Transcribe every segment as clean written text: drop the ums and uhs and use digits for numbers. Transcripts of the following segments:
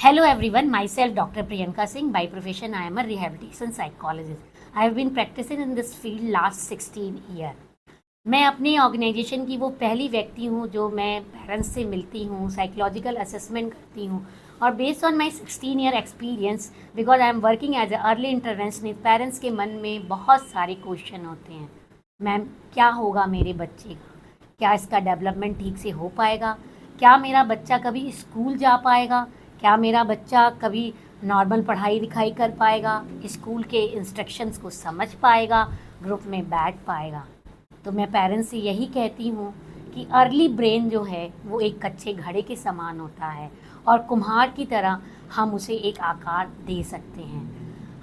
Hello everyone, myself Dr. Priyanka Singh. By profession, I am a rehabilitation psychologist. I have been practicing in this field last 16 years. मैं अपने organisation की वो पहली व्यक्ति हूँ जो मैं पेरेंट्स से मिलती हूँ, साइकोलॉजिकल असेसमेंट करती हूँ और based on my 16 year experience because I am working as a early interventionist, parents के मन में बहुत सारे क्वेश्चन होते हैं। मैम, क्या होगा मेरे बच्चे का? क्या इसका डेवलपमेंट ठीक से हो पाएगा? क्या मेरा बच्चा कभी स्कूल जा पाएगा? क्या मेरा बच्चा कभी नॉर्मल पढ़ाई लिखाई कर पाएगा? स्कूल के इंस्ट्रक्शंस को समझ पाएगा? ग्रुप में बैठ पाएगा? तो मैं पेरेंट्स से यही कहती हूँ कि अर्ली ब्रेन जो है वो एक कच्चे घड़े के समान होता है और कुम्हार की तरह हम उसे एक आकार दे सकते हैं।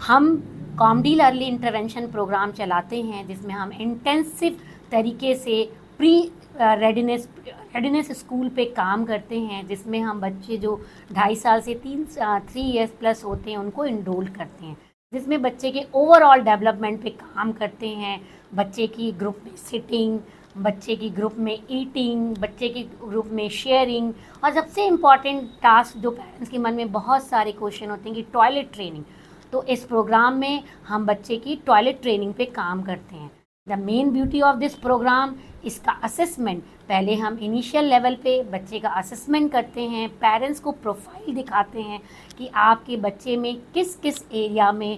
हम कॉमडील अर्ली इंटरवेंशन प्रोग्राम चलाते हैं जिसमें हम इंटेंसिव तरीके से प्री रेडीनेस स्कूल पे काम करते हैं, जिसमें हम बच्चे जो 2.5 साल से 3 ईयर्स प्लस होते हैं उनको इनरोल करते हैं, जिसमें बच्चे के ओवरऑल डेवलपमेंट पे काम करते हैं। बच्चे की ग्रुप में सिटिंग, बच्चे की ग्रुप में ईटिंग, बच्चे की ग्रुप में शेयरिंग और सबसे इम्पॉर्टेंट टास्क जो पेरेंट्स के मन में बहुत सारे क्वेश्चन होते हैं कि टॉयलेट ट्रेनिंग। तो इस प्रोग्राम में हम बच्चे की टॉयलेट ट्रेनिंग पे काम करते हैं। The main beauty of this program, इसका असेसमेंट, पहले हम इनिशियल लेवल पे बच्चे का असेसमेंट करते हैं, पेरेंट्स को प्रोफाइल दिखाते हैं कि आपके बच्चे में किस किस एरिया में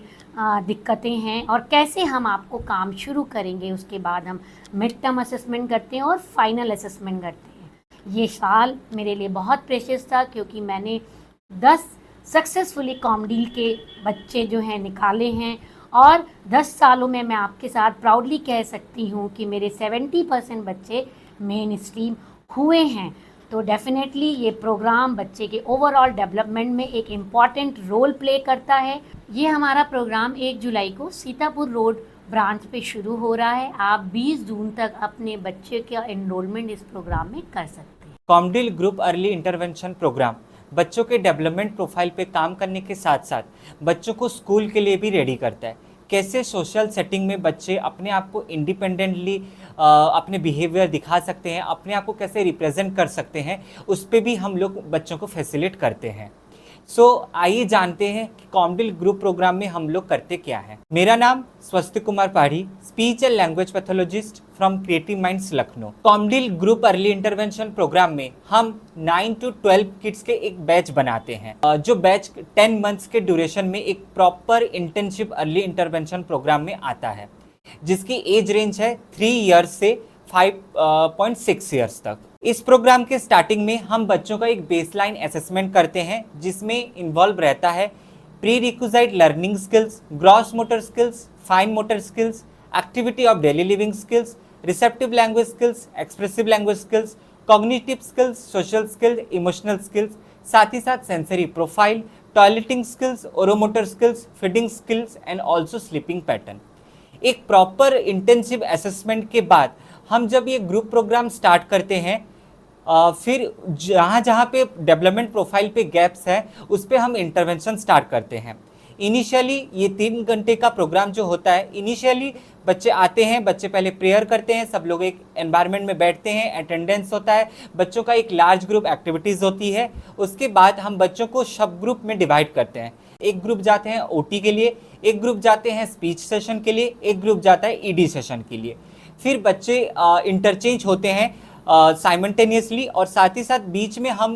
दिक्कतें हैं और कैसे हम आपको काम शुरू करेंगे। उसके बाद हम मिड टर्म असेसमेंट करते हैं और फाइनल असेसमेंट करते हैं। ये साल मेरे लिए बहुत प्रेशियस था क्योंकि मैंने 10 सक्सेसफुली कॉमडील के बच्चे जो हैं निकाले हैं और 10 सालों में मैं आपके साथ प्राउडली कह सकती हूँ कि मेरे 70% बच्चे मेन स्ट्रीम हुए हैं। तो डेफिनेटली ये प्रोग्राम बच्चे के ओवरऑल डेवलपमेंट में एक इम्पॉर्टेंट रोल प्ले करता है। ये हमारा प्रोग्राम 1 जुलाई को सीतापुर रोड ब्रांच पे शुरू हो रहा है। आप 20 जून तक अपने बच्चे का एनरोलमेंट इस प्रोग्राम में कर सकते हैं। कॉमडील ग्रुप अर्ली इंटरवेंशन प्रोग्राम बच्चों के डेवलपमेंट प्रोफाइल पे काम करने के साथ साथ बच्चों को स्कूल के लिए भी रेडी करता है। कैसे सोशल सेटिंग में बच्चे अपने आप को इंडिपेंडेंटली अपने बिहेवियर दिखा सकते हैं, अपने आप को कैसे रिप्रेजेंट कर सकते हैं, उस पर भी हम लोग बच्चों को फैसिलिटेट करते हैं। आइए जानते हैं कि कॉमडील ग्रुप प्रोग्राम में हम लोग करते क्या है। मेरा नाम Swastik Kumar Padhi, speech and language pathologist from Creative Minds Lucknow. ComDEALL group early intervention programme में हम 9 to 12 किड्स के एक बैच बनाते हैं। जो बैच 10 मंथ्स के ड्यूरेशन में एक proper internship early intervention programme में आता है, जिसकी एज रेंज है 3 ईयर्स से 5.6 ईयर्स तक। इस प्रोग्राम के स्टार्टिंग में हम बच्चों का एक बेसलाइन असेसमेंट करते हैं, जिसमें इन्वॉल्व रहता है prerequisite learning skills, gross motor skills, fine motor skills, activity of daily living skills, receptive language skills, expressive language skills, cognitive skills, social skills, emotional skills, साथ ही साथ sensory profile, toileting skills, oromotor skills, feeding skills and also sleeping pattern. एक proper intensive assessment के बाद हम जब ये group programme start करते हैं, फिर जहाँ पे डेवलपमेंट प्रोफाइल पे गैप्स है उस पे हम इंटरवेंशन स्टार्ट करते हैं। इनिशियली ये 3 घंटे का प्रोग्राम जो होता है, इनिशियली बच्चे आते हैं, बच्चे पहले प्रेयर करते हैं, सब लोग एक एनवायरनमेंट में बैठते हैं, अटेंडेंस होता है, बच्चों का एक लार्ज ग्रुप एक्टिविटीज़ होती है। उसके बाद हम बच्चों को सब ग्रुप में डिवाइड करते हैं। एक ग्रुप जाते हैं ओटी के लिए, एक ग्रुप जाते हैं स्पीच सेशन के लिए, एक ग्रुप जाता है ईडी सेशन के लिए। फिर बच्चे इंटरचेंज होते हैं साइमल्टेनियसली और साथ ही साथ बीच में हम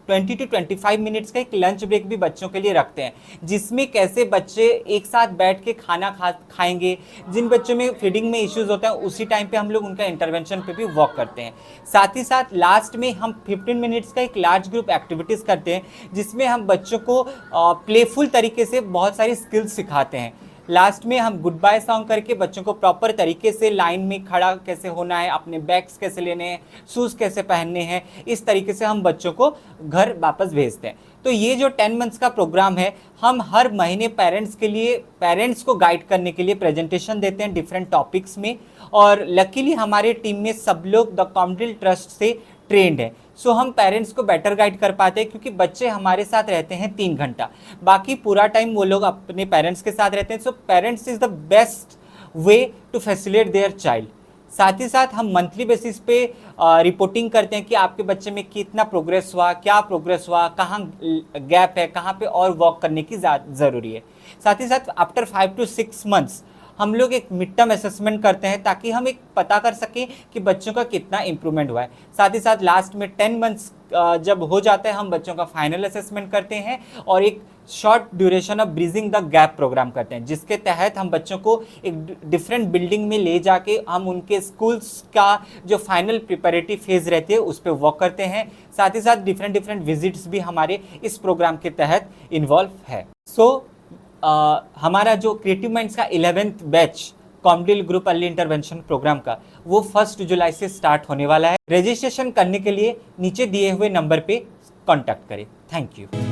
20 to 25 मिनट्स का एक लंच ब्रेक भी बच्चों के लिए रखते हैं, जिसमें कैसे बच्चे एक साथ बैठ के खाना खाएंगे। जिन बच्चों में फीडिंग में इश्यूज होता है उसी टाइम पे हम लोग उनका इंटरवेंशन पे भी वर्क करते हैं। साथ ही साथ लास्ट में हम 15 मिनट्स का एक लार्ज ग्रुप एक्टिविटीज़ करते हैं, जिसमें हम बच्चों को प्लेफुल तरीके से बहुत सारी स्किल्स सिखाते हैं। लास्ट में हम गुड बाय सॉन्ग करके बच्चों को प्रॉपर तरीके से लाइन में खड़ा कैसे होना है, अपने बैग्स कैसे लेने हैं, शूज़ कैसे पहनने हैं, इस तरीके से हम बच्चों को घर वापस भेजते हैं। तो ये जो 10 मंथ्स का प्रोग्राम है, हम हर महीने पेरेंट्स को गाइड करने के लिए प्रेजेंटेशन देते हैं डिफरेंट टॉपिक्स में। और लकीली हमारे टीम में सब लोग द कॉमडील ट्रस्ट से ट्रेंड है, सो हम पेरेंट्स को बेटर गाइड कर पाते हैं, क्योंकि बच्चे हमारे साथ रहते हैं 3 घंटा, बाकी पूरा टाइम वो लोग अपने पेरेंट्स के साथ रहते हैं। So parents is the best way to facilitate their child. साथ ही साथ हम मंथली बेसिस पे रिपोर्टिंग करते हैं कि आपके बच्चे में कितना प्रोग्रेस हुआ, क्या प्रोग्रेस हुआ, कहाँ गैप है, कहाँ पे और वर्क करने की ज़रूरी है। साथ ही साथ आफ्टर 5 to 6 मंथ्स हम लोग एक मिड टर्म असेसमेंट करते हैं ताकि हम एक पता कर सकें कि बच्चों का कितना इम्प्रूवमेंट हुआ है। साथ ही साथ लास्ट में 10 मंथ्स जब हो जाता है हम बच्चों का फाइनल असेसमेंट करते हैं और एक short duration of bridging the gap program करते हैं, जिसके तहत हम बच्चों को एक डिफरेंट बिल्डिंग में ले जाके हम उनके स्कूल्स का जो फाइनल प्रिपरेटिव फेज रहती है उस पर वर्क करते हैं। साथ ही साथ डिफरेंट विजिट्स भी हमारे इस प्रोग्राम के तहत इन्वॉल्व है। हमारा जो क्रिएटिव माइंड्स का 11th batch ComDEALL group early intervention programme का वो 1 जुलाई से स्टार्ट होने वाला है। रजिस्ट्रेशन करने के लिए नीचे दिए हुए नंबर पे कांटेक्ट करें। Thank you.